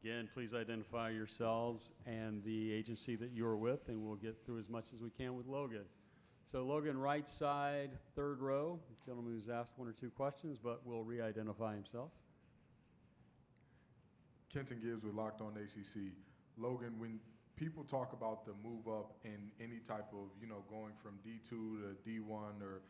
Again, please identify yourselves and the agency that you're with, and we'll get through as much as we can with Logan. So Logan, right side, third row, the gentleman who's asked one or two questions, but will re-identify himself. Kenton Gibbs with Locked On ACC. Logan, when people talk about the move up in any type of, going from D2 to D1 or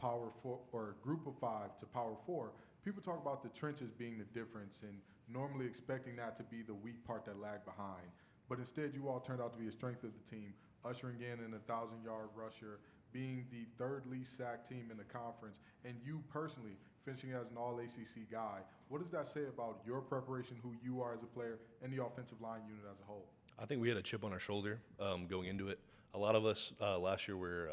Power 4 or Group of 5 to Power 4, people talk about the trenches being the difference and normally expecting that to be the weak part that lagged behind. But instead, you all turned out to be a strength of the team, ushering in an 1,000-yard rusher, being the third least sacked team in the conference, and you personally finishing as an all-ACC guy. What does that say about your preparation, who you are as a player, and the offensive line unit as a whole? I think we had a chip on our shoulder going into it. A lot of us last year were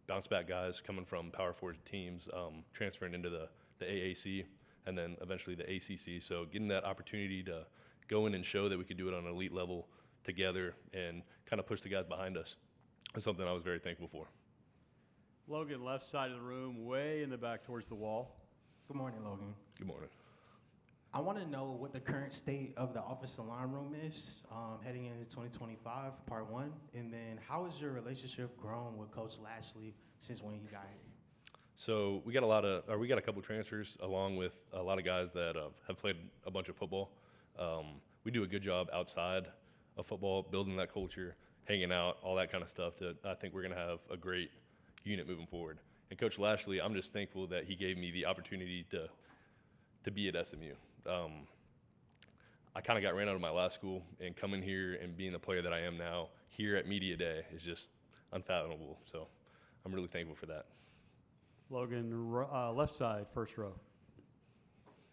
bounce-back guys coming from Power 4 teams, transferring into the AAC and then eventually the ACC. So getting that opportunity to go in and show that we could do it on an elite level together and kind of push the guys behind us is something I was very thankful for. Logan, left side of the room, way in the back towards the wall. Good morning, Logan. Good morning. I want to know what the current state of the offensive line room is heading into 2025, part one, and then how has your relationship grown with Coach Lashley since when you got here? So we got a couple transfers along with a lot of guys that have played a bunch of football. We do a good job outside of football, building that culture, hanging out, all that kind of stuff. I think we're going to have a great unit moving forward. And Coach Lashley, I'm just thankful that he gave me the opportunity to be at SMU. I kind of got ran out of my last school, and coming here and being the player that I am now here at Media Day is just unfathomable. So I'm really thankful for that. Logan, left side, first row.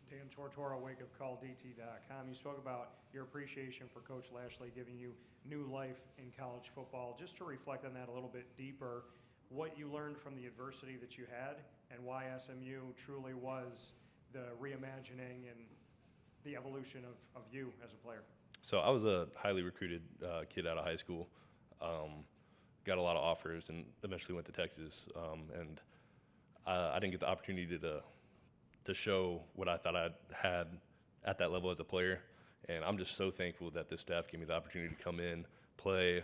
Dan Tortora, wakeupcalldt.com. You spoke about your appreciation for Coach Lashley giving you new life in college football. Just to reflect on that a little bit deeper, what you learned from the adversity that you had and why SMU truly was the reimagining and the evolution of you as a player. So I was a highly recruited kid out of high school, got a lot of offers, and eventually went to Texas. And I didn't get the opportunity to show what I thought I had at that level as a player. And I'm just so thankful that this staff gave me the opportunity to come in, play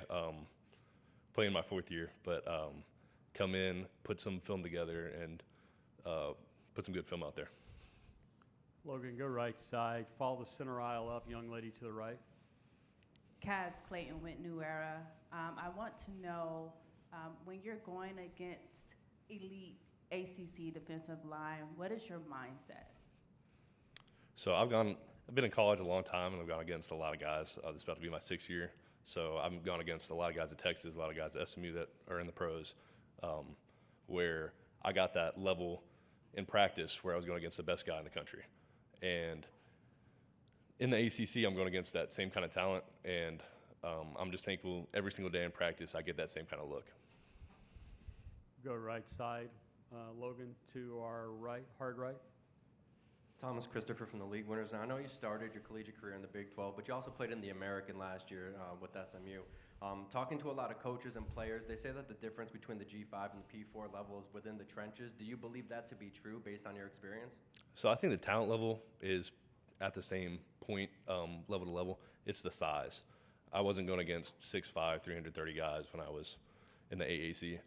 in my fourth year, but come in, put some film together, and put some good film out there. Logan, go right side. Follow the center aisle up. Young lady to the right. Kaz Clayton with New Era. I want to know when you're going against elite ACC defensive line, what is your mindset? So I've been in college a long time, and I've gone against a lot of guys. This is about to be my 6th year. So I've gone against a lot of guys at Texas, a lot of guys at SMU that are in the pros, where I got that level in practice where I was going against the best guy in the country. And in the ACC, I'm going against that same kind of talent, and I'm just thankful every single day in practice I get that same kind of look. Go right side. Logan, to our right, hard right. Thomas Christopher from the League Winners. Now, I know you started your collegiate career in the Big 12, but you also played in the American last year with SMU. Talking to a lot of coaches and players, they say that the difference between the G5 and the P4 level is within the trenches. Do you believe that to be true based on your experience? So I think the talent level is at the same point, level to level. It's the size. I wasn't going against 6'5", 330 guys when I was in the AAC.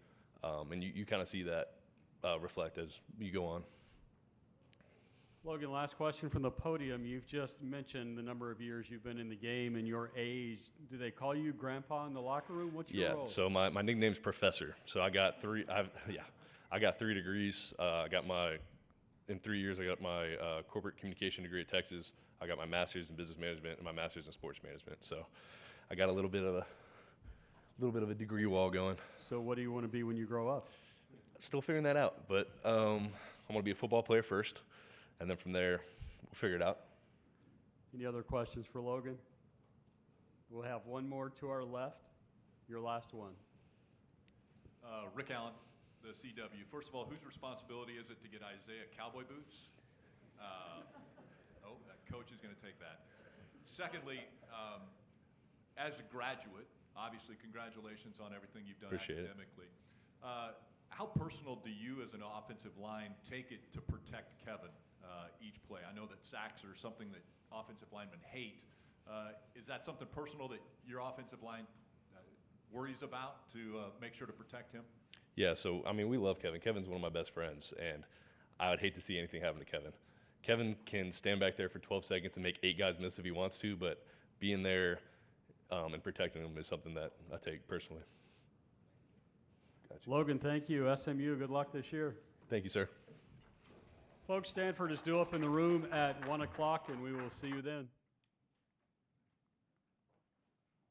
And you kind of see that reflect as you go on. Logan, last question from the podium. You've just mentioned the number of years you've been in the game and your age. Do they call you Grandpa in the locker room? What's your role? Yeah, so my nickname's Professor. So I got three degrees. In 3 years, I got my corporate communication degree at Texas. I got my master's in business management and my master's in sports management. So I got a little bit of a degree wall going. So what do you want to be when you grow up? Still figuring that out, but I want to be a football player first, and then from there, we'll figure it out. Any other questions for Logan? We'll have one more to our left. Your last one. Rick Allen, the CW. First of all, whose responsibility is it to get Isaiah cowboy boots? That coach is going to take that. Secondly, as a graduate, obviously congratulations on everything you've done academically. How personal do you as an offensive line take it to protect Kevin each play? I know that sacks are something that offensive linemen hate, Is that something personal that your offensive line worries about to make sure to protect him? Yeah, so, I mean, we love Kevin. Kevin's one of my best friends, and I would hate to see anything happen to Kevin. Kevin can stand back there for 12 seconds and make 8 guys miss if he wants to, but being there and protecting him is something that I take personally. Gotcha. Logan, thank you. SMU, good luck this year. Thank you, sir. Folks, Stanford is due up in the room at 1 o'clock, and we will see you then.